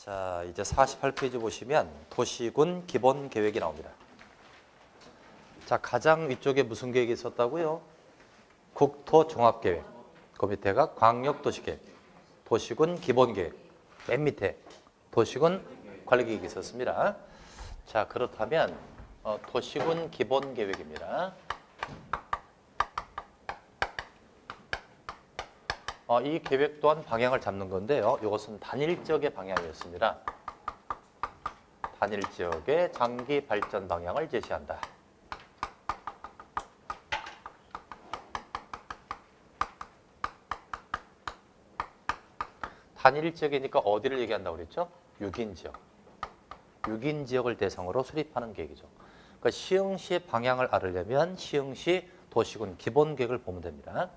자, 이제 48페이지 보시면 도시군 기본 계획이 나옵니다. 자, 가장 위쪽에 무슨 계획이 있었다고요? 국토 종합계획. 그 밑에가 광역도시계획, 도시군 기본계획. 맨 밑에 도시군 관리계획이 있었습니다. 자, 그렇다면 도시군 기본계획입니다. 이 계획 또한 방향을 잡는 건데요. 이것은 단일지역의 방향이었습니다. 단일지역의 장기 발전 방향을 제시한다. 단일지역이니까 어디를 얘기한다고 그랬죠? 6인지역. 6인지역을 대상으로 수립하는 계획이죠. 그러니까 시흥시의 방향을 알으려면 시흥시 도시군 기본계획을 보면 됩니다.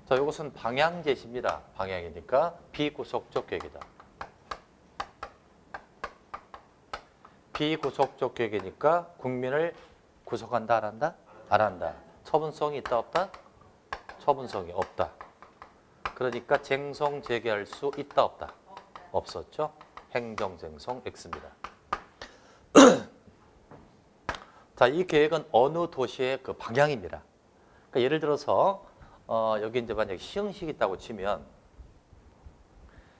자, 이것은 방향 제시입니다. 방향이니까 비구속적 계획이다. 비구속적 계획이니까 국민을 구속한다, 안 한다? 안 한다. 처분성이 있다, 없다? 처분성이 없다. 그러니까 쟁송 재개할 수 있다, 없다? 없었죠? 행정쟁송 X입니다. 자, 이 계획은 어느 도시의 그 방향입니다. 그러니까 예를 들어서 여기 이제 만약에 시흥시가 있다고 치면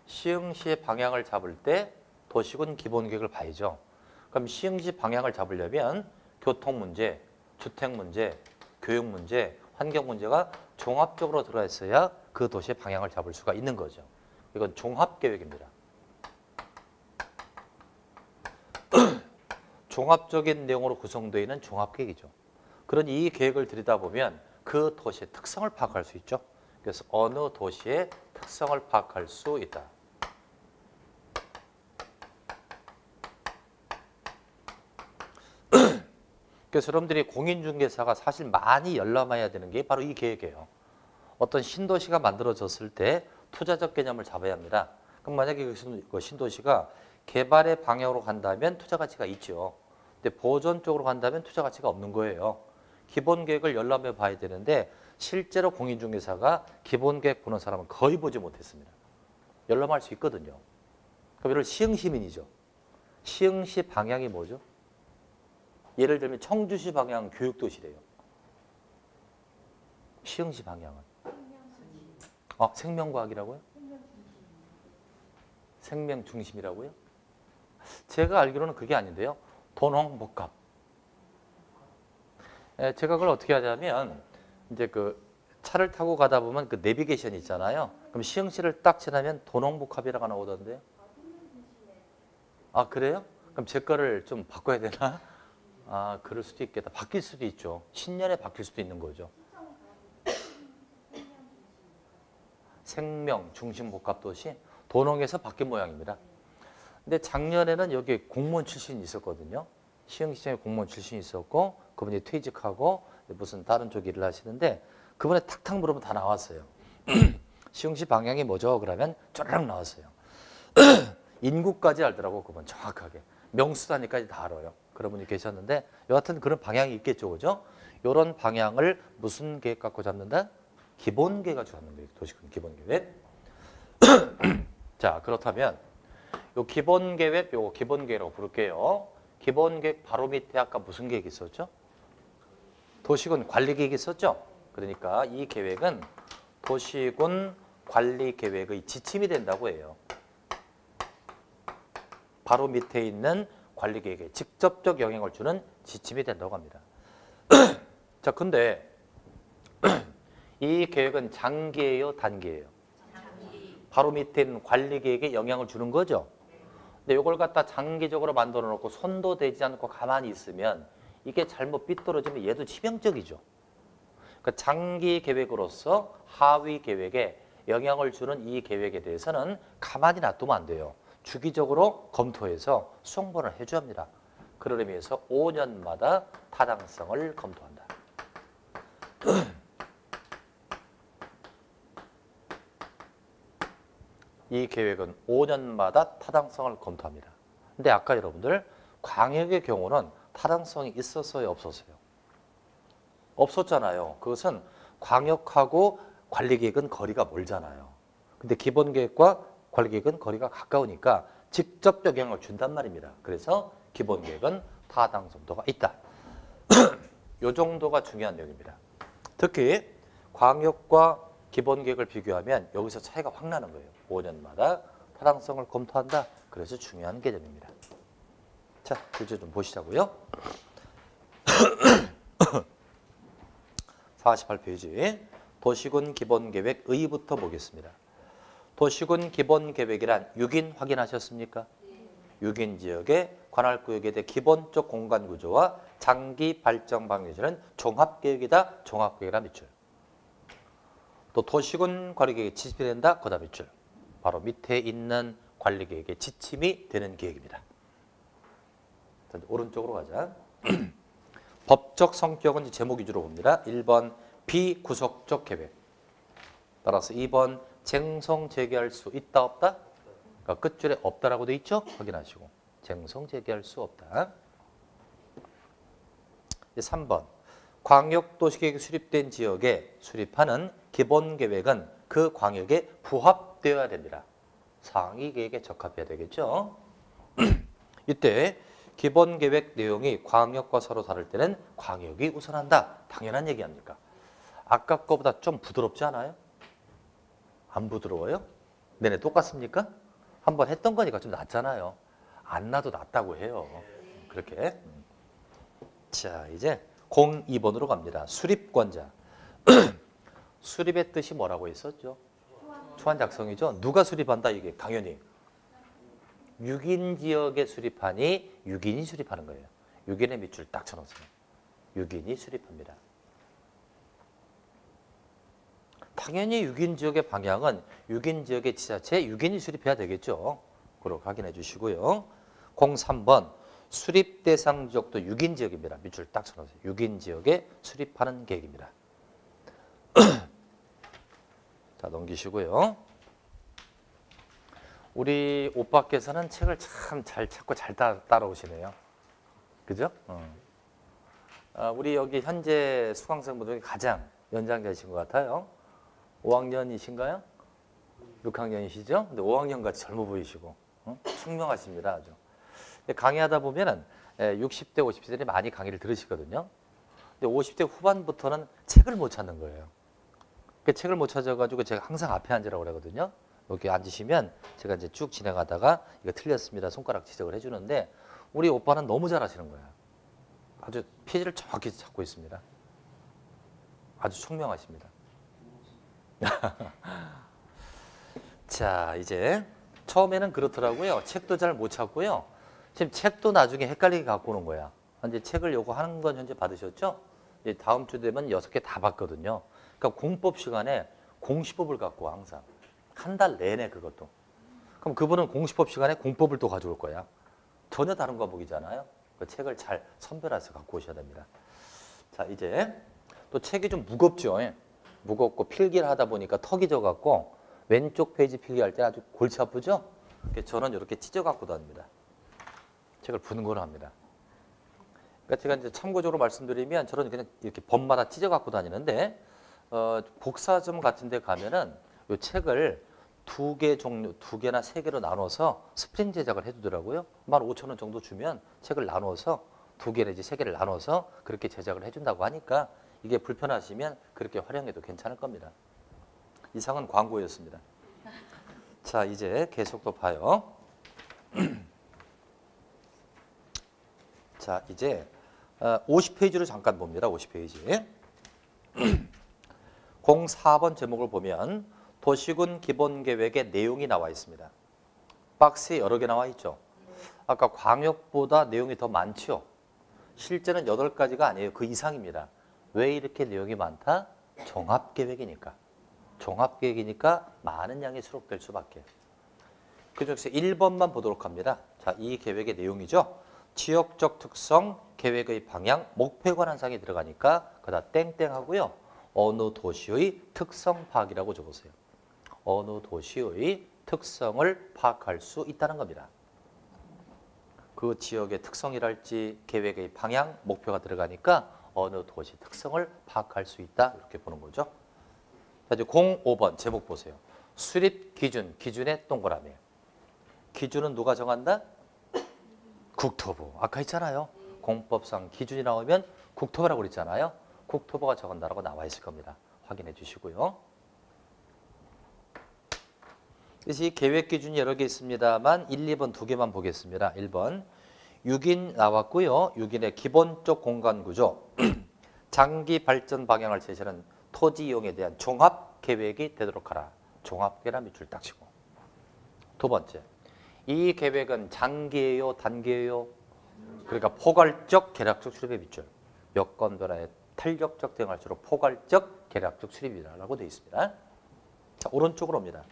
시흥시의 방향을 잡을 때 도시군 기본계획을 봐야죠. 그럼 시흥시 방향을 잡으려면 교통 문제, 주택 문제, 교육 문제, 환경 문제가 종합적으로 들어가 있어야 그 도시의 방향을 잡을 수가 있는 거죠. 이건 종합계획입니다. 종합적인 내용으로 구성되어 있는 종합계획이죠. 그런 이 계획을 들여다보면 그 도시의 특성을 파악할 수 있죠. 그래서 어느 도시의 특성을 파악할 수 있다. 그래서 여러분들이 공인중개사가 사실 많이 열람해야 되는 게 바로 이 계획이에요. 어떤 신도시가 만들어졌을 때 투자적 개념을 잡아야 합니다. 그럼 만약에 그 신도시가 개발의 방향으로 간다면 투자 가치가 있죠. 근데 보존 쪽으로 간다면 투자 가치가 없는 거예요. 기본 계획을 열람해 봐야 되는데 실제로 공인중개사가 기본 계획 보는 사람은 거의 보지 못했습니다. 열람할 수 있거든요. 그럼 예를 시흥시민이죠. 시흥시 방향이 뭐죠? 예를 들면 청주시 방향 교육도시래요. 시흥시 방향은? 생명과학이라고요? 생명중심이라고요? 제가 알기로는 그게 아닌데요. 돈홍복합. 제가 그걸 어떻게 하냐면 이제 그 차를 타고 가다 보면 그 내비게이션 있잖아요. 그럼 시흥시를 딱 지나면 돈홍복합이라고 나오던데요. 아, 그래요? 그럼 제 거를 좀 바꿔야 되나? 아, 그럴 수도 있겠다. 바뀔 수도 있죠. 신년에 바뀔 수도 있는 거죠. 생명 중심복합도시 돈홍에서 바뀐 모양입니다. 근데 작년에는 여기 공무원 출신이 있었거든요. 시흥시장에 공무원 출신이 있었고 그분이 퇴직하고 무슨 다른 쪽 일을 하시는데 그분에 탁탁 물으면 다 나왔어요. 시흥시 방향이 뭐죠? 그러면 쫘르륵 나왔어요. 인구까지 알더라고 그분 정확하게. 명수 단위까지 다 알아요. 그런 분이 계셨는데 여하튼 그런 방향이 있겠죠. 그죠? 이런 방향을 무슨 계획 갖고 잡는다? 기본 계획 잡는 거예요. 도시군 기본 계획. 자, 그렇다면 요 기본 계획, 요 기본 계획이라고 부를게요. 기본 계획 바로 밑에 아까 무슨 계획이 있었죠? 도시군 관리 계획이 있었죠? 그러니까 이 계획은 도시군 관리 계획의 지침이 된다고 해요. 바로 밑에 있는 관리 계획에 직접적 영향을 주는 지침이 된다고 합니다. 자, 근데 이 계획은 장기예요, 단기예요? 바로 밑에 있는 관리 계획에 영향을 주는 거죠. 근데 이걸 갖다 장기적으로 만들어 놓고 손도 대지 않고 가만히 있으면 이게 잘못 삐뚤어지면 얘도 치명적이죠. 그러니까 장기 계획으로서 하위 계획에 영향을 주는 이 계획에 대해서는 가만히 놔두면 안 돼요. 주기적으로 검토해서 수정본을 해줘야 합니다. 그런 의미에서 5년마다 타당성을 검토한다. 이 계획은 5년마다 타당성을 검토합니다. 근데 아까 여러분들 광역의 경우는 타당성이 있었어요, 없었어요? 없었잖아요. 그것은 광역하고 관리계획은 거리가 멀잖아요. 근데 기본계획과 관리계획은 거리가 가까우니까 직접적 영향을 준단 말입니다. 그래서 기본계획은 타당성도가 있다. 이 정도가 중요한 내용입니다. 특히 광역과 기본계획을 비교하면 여기서 차이가 확 나는 거예요. 5년마다 타당성을 검토한다. 그래서 중요한 개념입니다. 자, 글자 좀 보시자고요. 48페이지 도시군 기본계획 의부터 보겠습니다. 도시군 기본계획이란 6인 확인하셨습니까? 6인 지역의 관할구역에 대해 기본적 공간구조와 장기 발전 방향을 종합계획이다. 종합계획이라 밑줄. 또 도시군 관리계획에 지침이 된다. 거다 밑줄. 바로 밑에 있는 관리계획의 지침이 되는 계획입니다. 자, 오른쪽으로 가자. 법적 성격은 제목 위주로 봅니다. 1번 비구속적 계획. 따라서 2번 쟁송 제기할 수 있다 없다? 그러니까 끝줄에 없다라고 돼 있죠? 확인하시고 쟁송 제기할 수 없다. 3번 광역도시계획이 수립된 지역에 수립하는 기본계획은 그 광역에 부합되어야 됩니다. 상위계획에 적합해야 되겠죠? 이때 기본계획 내용이 광역과 서로 다를 때는 광역이 우선한다. 당연한 얘기 아닙니까? 아까 거보다 좀 부드럽지 않아요? 안 부드러워요? 네네, 똑같습니까? 한번 했던 거니까 좀 낫잖아요. 안 나도 낫다고 해요. 그렇게. 자, 이제 02번으로 갑니다. 수립권자. 수립의 뜻이 뭐라고 했었죠? 초안 작성이죠. 누가 수립한다? 이게 당연히 6인 지역에 수립하니 6인이 수립하는 거예요. 6인의 밑줄 딱 쳐놓으세요. 6인이 수립합니다. 당연히 6인 지역의 방향은 6인 지역의 지자체 6인이 수립해야 되겠죠. 그렇게 확인해 주시고요. 03번 수립 대상 지역도 6인 지역입니다. 밑줄 딱 쳐놓으세요. 6인 지역에 수립하는 계획입니다. 자, 넘기시고요. 우리 오빠께서는 책을 참 잘 찾고 잘 따라오시네요. 그죠? 우리 여기 현재 수강생분 중에 가장 연장자이신 것 같아요. 5학년이신가요? 6학년이시죠? 근데 5학년 같이 젊어 보이시고 총명하십니다. 아주. 강의하다 보면은 60대, 50대들이 많이 강의를 들으시거든요. 근데 50대 후반부터는 책을 못 찾는 거예요. 그 책을 못 찾아가지고 제가 항상 앞에 앉으라고 그러거든요. 여기 앉으시면 제가 이제 쭉 진행하다가 이거 틀렸습니다. 손가락 지적을 해주는데 우리 오빠는 너무 잘하시는 거예요. 아주 페이지를 정확히 찾고 있습니다. 아주 총명하십니다. 자, 이제 처음에는 그렇더라고요. 책도 잘 못 찾고요. 지금 책도 나중에 헷갈리게 갖고 오는 거야. 이제 책을 요거 하는 건 현재 받으셨죠? 이제 다음 주 되면 6개 다 받거든요. 그러니까 공법 시간에 공시법을 갖고 와, 항상. 한 달 내내 그것도. 그럼 그분은 공시법 시간에 공법을 또 가져올 거야. 전혀 다른 과목이잖아요. 그 책을 잘 선별해서 갖고 오셔야 됩니다. 자, 이제 또 책이 좀 무겁죠. 무겁고 필기를 하다 보니까 턱이 져갖고 왼쪽 페이지 필기할 때 아주 골치 아프죠? 저는 이렇게 찢어갖고 다닙니다. 책을 분근을 합니다. 그러니까 제가 이제 참고적으로 말씀드리면 저는 그냥 이렇게 번마다 찢어갖고 다니는데 복사점 같은 데 가면은 이 책을 2개 종류, 2개나 3개로 나눠서 스프링 제작을 해주더라고요. 15,000원 정도 주면 책을 나눠서 2개 내지 3개를 나눠서 그렇게 제작을 해준다고 하니까 이게 불편하시면 그렇게 활용해도 괜찮을 겁니다. 이상은 광고였습니다. 자, 이제 계속 또 봐요. 자, 이제 50페이지로 잠깐 봅니다. 50페이지. 04번 제목을 보면 도시군 기본계획의 내용이 나와 있습니다. 박스에 여러 개 나와 있죠. 아까 광역보다 내용이 더 많죠. 실제는 8가지가 아니에요. 그 이상입니다. 왜 이렇게 내용이 많다? 종합계획이니까. 종합계획이니까 많은 양이 수록될 수밖에. 그중에서 1번만 보도록 합니다. 자, 이 계획의 내용이죠. 지역적 특성, 계획의 방향, 목표에 관한 사항이 들어가니까 그다 땡땡 하고요. 어느 도시의 특성 파악이라고 적으세요. 어느 도시의 특성을 파악할 수 있다는 겁니다. 그 지역의 특성이랄지 계획의 방향, 목표가 들어가니까 어느 도시 특성을 파악할 수 있다. 이렇게 보는 거죠. 자, 이제 05번 제목 보세요. 수립 기준, 기준의 동그라미. 기준은 누가 정한다? 국토부. 아까 했잖아요. 공법상 기준이 나오면 국토부라고 그랬잖아요. 국토부가 정한다라고 나와 있을 겁니다. 확인해 주시고요. 그래서 이 계획 기준이 여러 개 있습니다만 1, 2번 두 개만 보겠습니다. 1번 6인 나왔고요. 6인의 기본적 공간 구조, 장기 발전 방향을 제시하는 토지 이용에 대한 종합 계획이 되도록 하라. 종합 계획 밑줄 딱 치고. 두 번째, 이 계획은 장기예요, 단기예요? 그러니까 포괄적, 계략적 수립의 밑줄. 여건 변화에 탄력적 대응할수록 포괄적, 계략적 수립이라고 되어 있습니다. 자, 오른쪽으로 옵니다.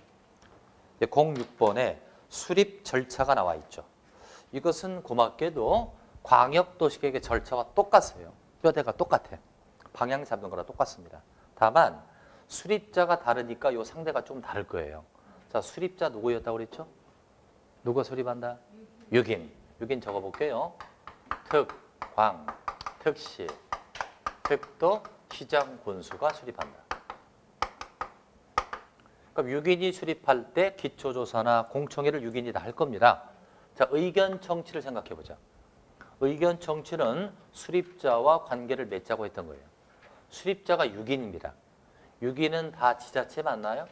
06번에 수립 절차가 나와 있죠. 이것은 고맙게도 광역도시계획의 절차와 똑같아요. 뼈대가 똑같아. 방향 잡는 거랑 똑같습니다. 다만 수립자가 다르니까 이 상대가 좀 다를 거예요. 자, 수립자 누구였다고 그랬죠? 누가 수립한다? 6인. 6인 적어볼게요. 특, 광, 특시, 특도, 시장, 군수가 수립한다. 그럼 6인이 수립할 때 기초조사나 공청회를 6인이 다 할 겁니다. 자, 의견 청취를 생각해 보자. 의견 청취는 수립자와 관계를 맺자고 했던 거예요. 수립자가 6인입니다. 6인은 다 지자체 맞나요?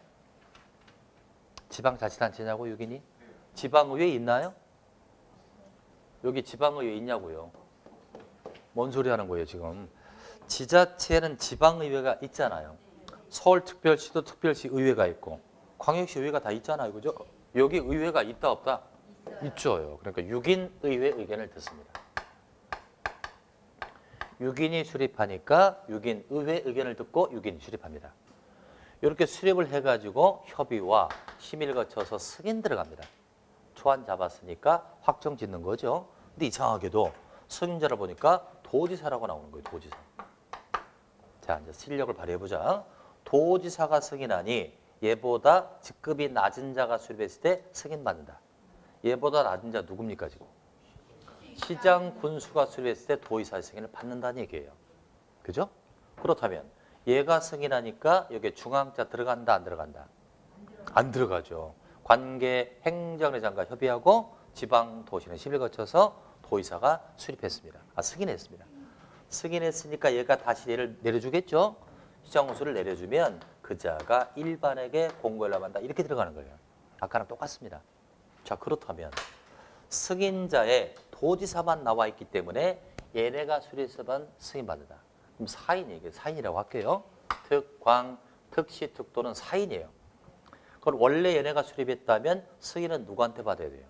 지방자치단체냐고 6인이? 지방의회 있나요? 여기 지방의회 있냐고요. 뭔 소리 하는 거예요 지금. 지자체는 지방의회가 있잖아요. 서울특별시도 특별시 의회가 있고 광역시 의회가 다 있잖아요. 그죠? 여기 의회가 있다 없다? 있죠요. 그러니까 6인 의회 의견을 듣습니다. 6인이 수립하니까 6인 의회 의견을 듣고 6인이 수립합니다. 이렇게 수립을 해가지고 협의와 심의를 거쳐서 승인 들어갑니다. 초안 잡았으니까 확정 짓는 거죠. 근데 이상하게도 승인자를 보니까 도지사라고 나오는 거예요. 도지사. 자, 이제 실력을 발휘해보자. 도지사가 승인하니 얘보다 직급이 낮은 자가 수립했을 때 승인받는다. 얘보다 낮은 자 누굽니까 지금? 시장 군수가 수립했을 때 도의사의 승인을 받는다는 얘기예요. 그죠? 그렇다면 얘가 승인하니까 여기에 중앙자 들어간다 안 들어간다? 안 들어가죠. 관계 행정의장과 협의하고 지방도시는 심의를 거쳐서 도의사가 수립했습니다. 승인했습니다. 승인했으니까 얘가 다시 얘를 내려주겠죠? 시장군수를 내려주면 그 자가 일반에게 공고를 한다. 이렇게 들어가는 거예요. 아까랑 똑같습니다. 자, 그렇다면 승인자에 도지사만 나와 있기 때문에 얘네가 수립해서만 승인받는다. 그럼 사인이에요. 사인이라고 할게요. 특, 광, 특시, 특도는 사인이에요. 그럼 원래 얘네가 수립했다면 승인은 누구한테 받아야 돼요?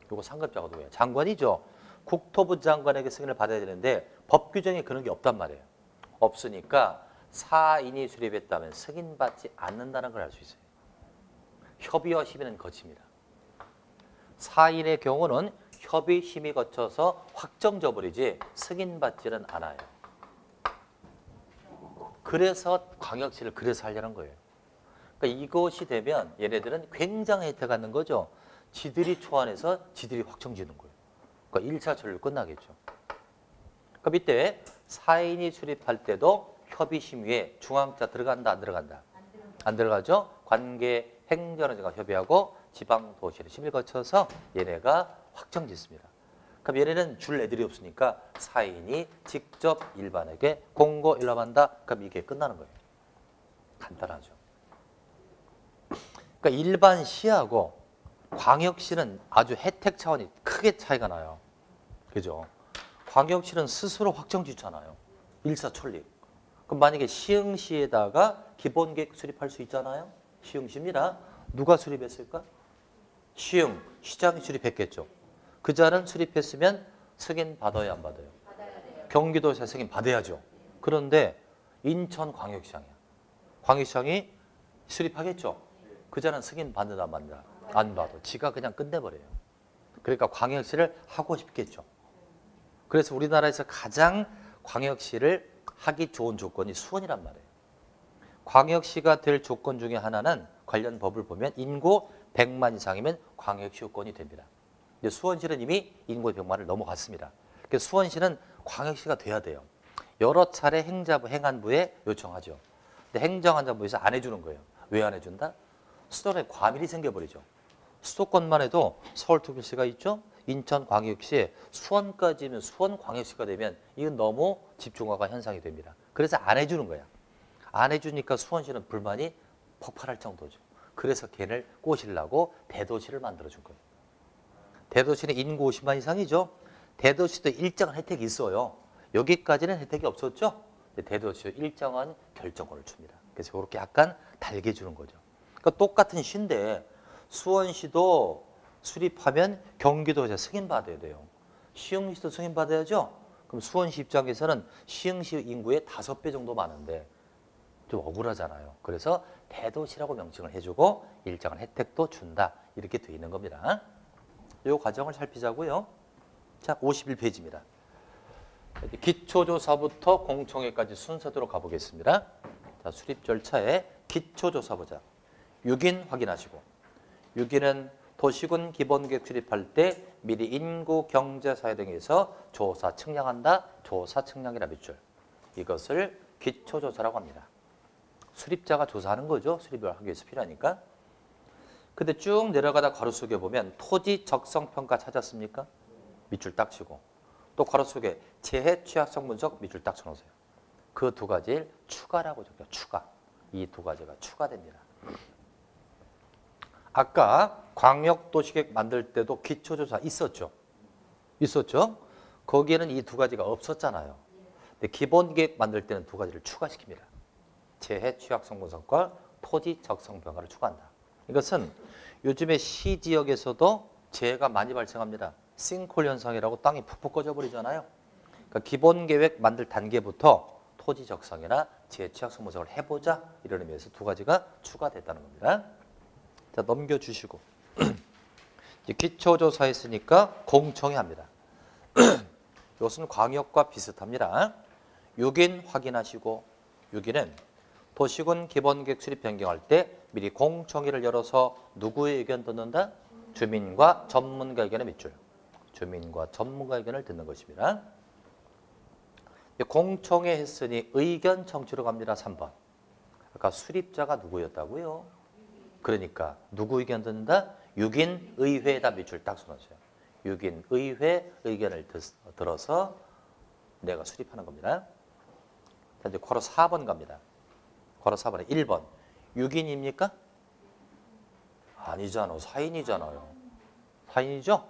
이거 상급자가 누구예요? 장관이죠. 국토부 장관에게 승인을 받아야 되는데 법 규정에 그런 게 없단 말이에요. 없으니까 사인이 수립했다면 승인받지 않는다는 걸 알 수 있어요. 협의와 심의는 거칩니다. 사인의 경우는 협의, 심의 거쳐서 확정져 버리지 승인받지는 않아요. 그래서 광역시를 그래서 하려는 거예요. 그러니까 이것이 되면 얘네들은 굉장히 혜택 갖는 거죠. 지들이 초안해서 지들이 확정지는 거예요. 그러니까 1차 전류 끝나겠죠. 그럼 이때 사인이 수립할 때도 협의 심의에 중앙자 들어간다 안 들어간다? 안 들어가죠. 관계 행정의장과 협의하고 지방도시를 심의를 거쳐서 얘네가 확정짓습니다. 그럼 얘네는 줄 애들이 없으니까 사인이 직접 일반에게 공고 일람한다. 그럼 이게 끝나는 거예요. 간단하죠. 그러니까 일반시하고 광역시는 아주 혜택 차원이 크게 차이가 나요. 그죠? 광역시는 스스로 확정 짓잖아요. 일사천리. 그럼 만약에 시흥시에다가 기본계획 수립할 수 있잖아요. 시흥시입니다. 누가 수립했을까? 시흥, 시장이 수립했겠죠. 그 자는 수립했으면 승인 받아야 안 받아요? 받아야 돼요. 경기도에서 승인 받아야죠. 그런데 인천광역시장이야. 광역시장이 수립하겠죠. 그 자는 승인 받는다 안 받는다? 안 받아. 지가 그냥 끝내버려요. 그러니까 광역시를 하고 싶겠죠. 그래서 우리나라에서 가장 광역시를 하기 좋은 조건이 수원이란 말이에요. 광역시가 될 조건 중에 하나는 관련 법을 보면 인구 100만 이상이면 광역시 요건이 됩니다. 근데 수원시는 이미 인구 100만을 넘어갔습니다. 그래서 수원시는 광역시가 돼야 돼요. 여러 차례 행자부, 행안부에 요청하죠. 근데 행정안전부에서 안 해주는 거예요. 왜 안 해준다? 수도권에 과밀이 생겨버리죠. 수도권만 해도 서울특별시가 있죠. 인천광역시, 수원까지면 수원광역시가 되면 이건 너무 집중화가 현상이 됩니다. 그래서 안 해주는 거야. 안 해주니까 수원시는 불만이 폭발할 정도죠. 그래서 걔를 꼬시려고 대도시를 만들어준 거예요. 대도시는 인구 50만 이상이죠. 대도시도 일정한 혜택이 있어요. 여기까지는 혜택이 없었죠. 대도시도 일정한 결정권을 줍니다. 그래서 이렇게 약간 달게 주는 거죠. 그러니까 똑같은 시인데 수원시도 수립하면 경기도에서 승인받아야 돼요. 시흥시도 승인받아야죠. 그럼 수원시 입장에서는 시흥시 인구의 5배 정도 많은데 좀 억울하잖아요. 그래서 대도시라고 명칭을 해주고 일정한 혜택도 준다. 이렇게 돼 있는 겁니다. 이 과정을 살피자고요. 자, 51페이지입니다. 기초조사부터 공청회까지 순서대로 가보겠습니다. 자, 수립 절차에 기초조사 보자. 6인 확인하시고 6인은 도시군 기본계획 수립할 때 미리 인구, 경제, 사회 등에서 조사 측량한다. 조사 측량이라 밑줄. 이것을 기초조사라고 합니다. 수립자가 조사하는 거죠. 수립을 하기 위해서 필요하니까. 근데 쭉 내려가다 괄호 속에 보면 토지 적성평가 찾았습니까? 밑줄 딱 치고. 또 괄호 속에 재해 취약성 분석 밑줄 딱 쳐놓으세요. 그 두 가지를 추가라고 적혀요. 추가. 이 두 가지가 추가됩니다. 아까 광역도시계획 만들 때도 기초조사 있었죠? 있었죠? 거기에는 이 두 가지가 없었잖아요. 근데 기본계획 만들 때는 두 가지를 추가시킵니다. 재해 취약성 분석과 토지 적성 평가를 추가한다. 이것은 요즘에 시 지역에서도 재해가 많이 발생합니다. 싱크홀 현상이라고 땅이 푹푹 꺼져버리잖아요. 그러니까 기본계획 만들 단계부터 토지 적성이나 재해 취약성 분석을 해보자 이런 의미에서 두 가지가 추가됐다는 겁니다. 자, 넘겨주시고 이제 기초조사 했으니까 공청회 합니다. 이것은 광역과 비슷합니다. 6인 확인하시고 6인은 도시군 기본계획 수립 변경할 때 미리 공청회를 열어서 누구의 의견 듣는다? 주민과 전문가 의견의 밑줄. 주민과 전문가 의견을 듣는 것입니다. 공청회 했으니 의견 청취로 갑니다. 3번. 아까 수립자가 누구였다고요? 그러니까 누구 의견 듣는다? 6인 의회에다 밑줄 딱 써놓으세요. 6인 의회 의견을 들어서 내가 수립하는 겁니다. 자, 이제 괄호 4번 갑니다. 괄호 4번에 1번. 6인입니까? 아니잖아. 4인이잖아요. 4인이죠?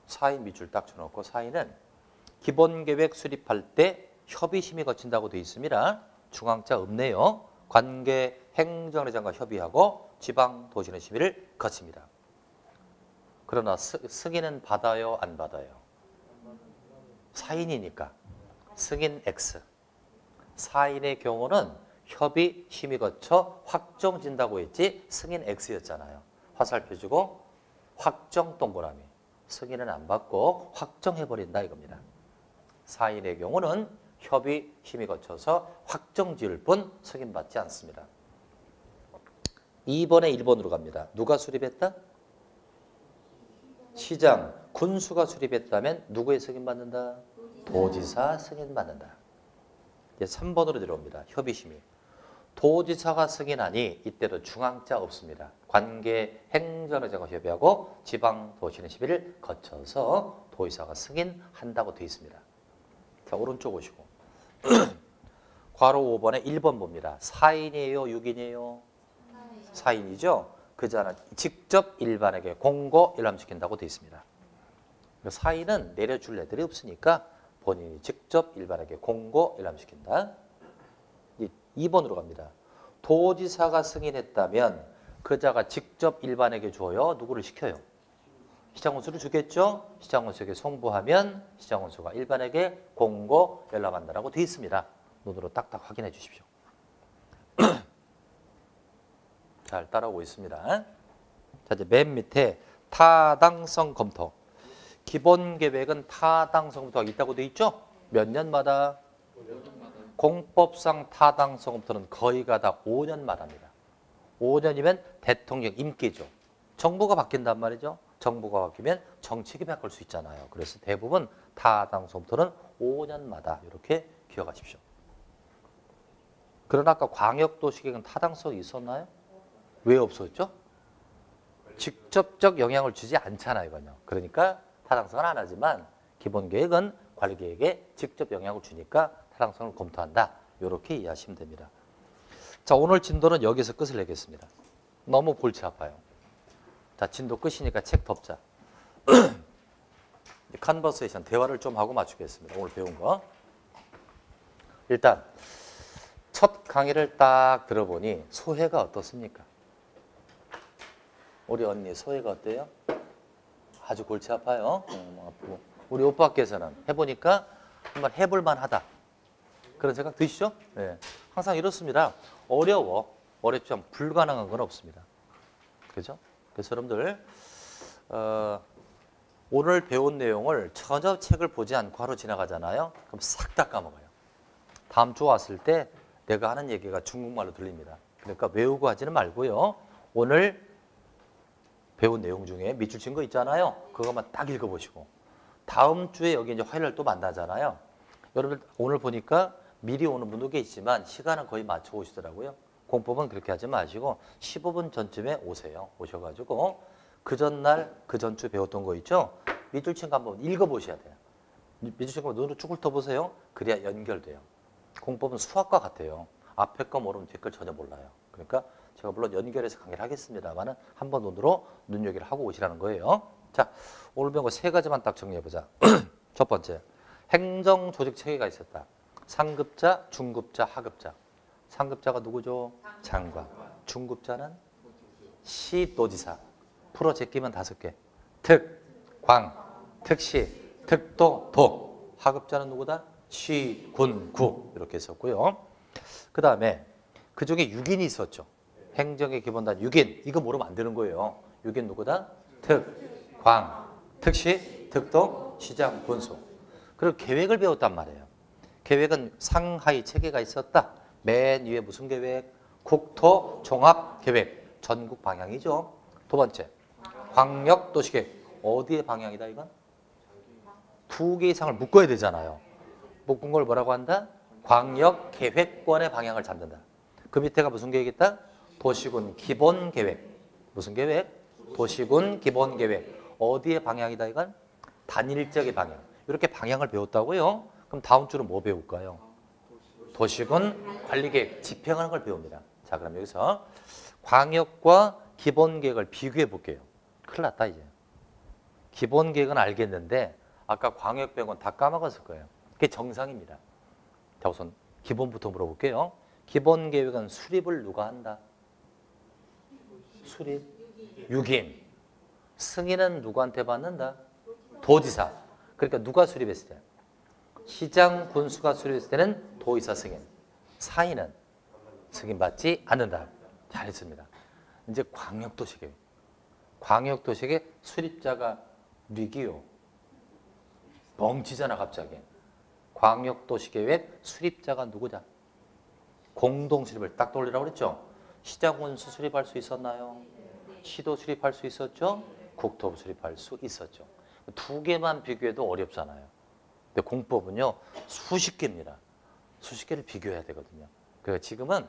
4인 밑줄 딱 쳐놓고 4인은 기본계획 수립할 때 협의심의 거친다고 되어 있습니다. 중앙자 없네요. 관계 행정의장과 협의하고 지방도시는 심의를 거칩니다. 그러나 승인은 받아요? 안 받아요? 4인이니까 승인 X. 4인의 경우는 협의, 심의 거쳐 확정진다고 했지 승인 X였잖아요. 화살표주고 확정 동그라미. 승인은 안 받고 확정해버린다 이겁니다. 4인의 경우는 협의, 심의 거쳐서 확정 지을 뿐 승인받지 않습니다. 2번에 1번으로 갑니다. 누가 수립했다? 시장, 군수가 수립했다면 누구의 승인받는다? 도지사 승인받는다. 이제 3번으로 들어옵니다. 협의, 심의. 도지사가 승인하니 이때도 중앙자 없습니다. 관계 행정의장과 협의하고 지방도시는 심의를 거쳐서 도지사가 승인한다고 되어 있습니다. 자, 오른쪽 오시고 괄호 5번에 1번 봅니다. 4인이에요? 6인이에요? 4인이죠? 그자는 직접 일반에게 공고 열람시킨다고 되어 있습니다. 4인은 내려줄 애들이 없으니까 본인이 직접 일반에게 공고 열람시킨다. 2번으로 갑니다. 도지사가 승인했다면 그자가 직접 일반에게 줘요? 누구를 시켜요? 시장원수를 주겠죠? 시장원수에게 송부하면 시장원수가 일반에게 공고 열람한다라고 되어 있습니다. 눈으로 딱딱 확인해 주십시오. 잘 따라오고 있습니다. 자, 이제 맨 밑에 타당성 검토. 기본계획은 타당성 검토가 있다고 되어 있죠? 몇 년마다? 공법상 타당성 검토는 거의가 다 5년마다 합니다. 5년이면 대통령 임기죠. 정부가 바뀐단 말이죠. 정부가 바뀌면 정책이 바뀔 수 있잖아요. 그래서 대부분 타당성 검토는 5년마다 이렇게 기억하십시오. 그러나 아까 광역도시계획은 타당성이 있었나요? 왜 없었죠? 직접적 영향을 주지 않잖아요, 이건요. 그러니까 타당성은 안 하지만 기본 계획은 관리 계획에 직접 영향을 주니까 타당성을 검토한다. 이렇게 이해하시면 됩니다. 자, 오늘 진도는 여기서 끝을 내겠습니다. 너무 골치 아파요. 자, 진도 끝이니까 책 덮자. 컨버세이션 대화를 좀 하고 마치겠습니다. 오늘 배운 거. 일단 첫 강의를 딱 들어보니 소회가 어떻습니까? 우리 언니 소회가 어때요? 아주 골치 아파요. 아프고. 우리 오빠께서는 해보니까 한번 해볼만 하다. 그런 생각 드시죠? 네. 항상 이렇습니다. 어려워. 어렵지 않고 불가능한 건 없습니다. 그죠? 그래서 여러분들 오늘 배운 내용을 전혀 책을 보지 않고 하루 지나가잖아요. 그럼 싹 다 까먹어요. 다음 주 왔을 때 내가 하는 얘기가 중국말로 들립니다. 그러니까 외우고 하지는 말고요. 오늘 배운 내용 중에 밑줄 친 거 있잖아요. 그것만 딱 읽어보시고 다음 주에 여기 이제 화요일 또 만나잖아요. 여러분들 오늘 보니까 미리 오는 분도 계시지만 시간은 거의 맞춰 오시더라고요. 공법은 그렇게 하지 마시고 15분 전쯤에 오세요. 오셔가지고 그 전날 그 전주 배웠던 거 있죠? 밑줄 친 거 한번 읽어보셔야 돼요. 밑줄 친 거 눈으로 쭉 훑어보세요. 그래야 연결돼요. 공법은 수학과 같아요. 앞에 거 모르면 뒤에 걸 전혀 몰라요. 그러니까 제가 물론 연결해서 강의를 하겠습니다만 한번 눈으로 눈여기를 하고 오시라는 거예요. 자, 오늘 배운 거 세 가지만 딱 정리해보자. 첫 번째, 행정조직 체계가 있었다. 상급자, 중급자, 하급자. 상급자가 누구죠? 장관. 중급자는 시도지사. 풀어 제끼면 5개. 특, 광, 특시, 특도, 도. 하급자는 누구다? 시, 군, 구. 이렇게 있었고요. 그 다음에 그 중에 6인이 있었죠. 행정의 기본단 6인. 이거 모르면 안 되는 거예요. 6인 누구다? 특, 광, 특시, 특도, 시장, 군수. 그리고 계획을 배웠단 말이에요. 계획은 상하이 체계가 있었다. 맨 위에 무슨 계획? 국토 종합 계획. 전국 방향이죠. 두 번째, 광역 도시계획. 어디의 방향이다 이건? 2개 이상을 묶어야 되잖아요. 묶은 걸 뭐라고 한다? 광역 계획권의 방향을 잡는다. 그 밑에가 무슨 계획이 있다? 도시군 기본 계획. 무슨 계획? 도시군 기본 계획. 어디의 방향이다 이건? 단일적의 방향. 이렇게 방향을 배웠다고요? 그럼 다음 주는 뭐 배울까요? 도시군 관리계획 집행하는 걸 배웁니다. 자, 그럼 여기서 광역과 기본계획을 비교해 볼게요. 큰일 났다 이제. 기본계획은 알겠는데 아까 광역배운 다 까먹었을 거예요. 그게 정상입니다. 자, 우선 기본부터 물어볼게요. 기본계획은 수립을 누가 한다? 수립? 6인. 승인은 누구한테 받는다? 도지사. 그러니까 누가 수립했을 때? 시장 군수가 수립했을 때는 도의사 승인. 사인은 승인받지 않는다. 잘했습니다. 이제 광역도시계획. 광역도시계획 수립자가 누구요? 멍치잖아 갑자기. 광역도시계획 수립자가 누구냐? 공동수립을 딱 돌리라고 그랬죠? 시장군수 수립할 수 있었나요? 시도 수립할 수 있었죠? 국토부 수립할 수 있었죠. 2개만 비교해도 어렵잖아요. 근데 공법은요 수십 개입니다. 수십 개를 비교해야 되거든요. 그래서 지금은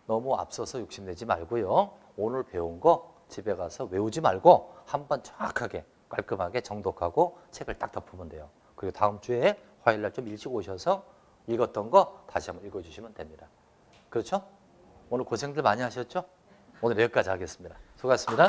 너무 앞서서 욕심내지 말고요. 오늘 배운 거 집에 가서 외우지 말고 한번 정확하게 깔끔하게 정독하고 책을 딱 덮으면 돼요. 그리고 다음 주에 화요일날 좀 일찍 오셔서 읽었던 거 다시 한번 읽어주시면 됩니다. 그렇죠? 오늘 고생들 많이 하셨죠? 오늘 여기까지 하겠습니다. 수고하셨습니다.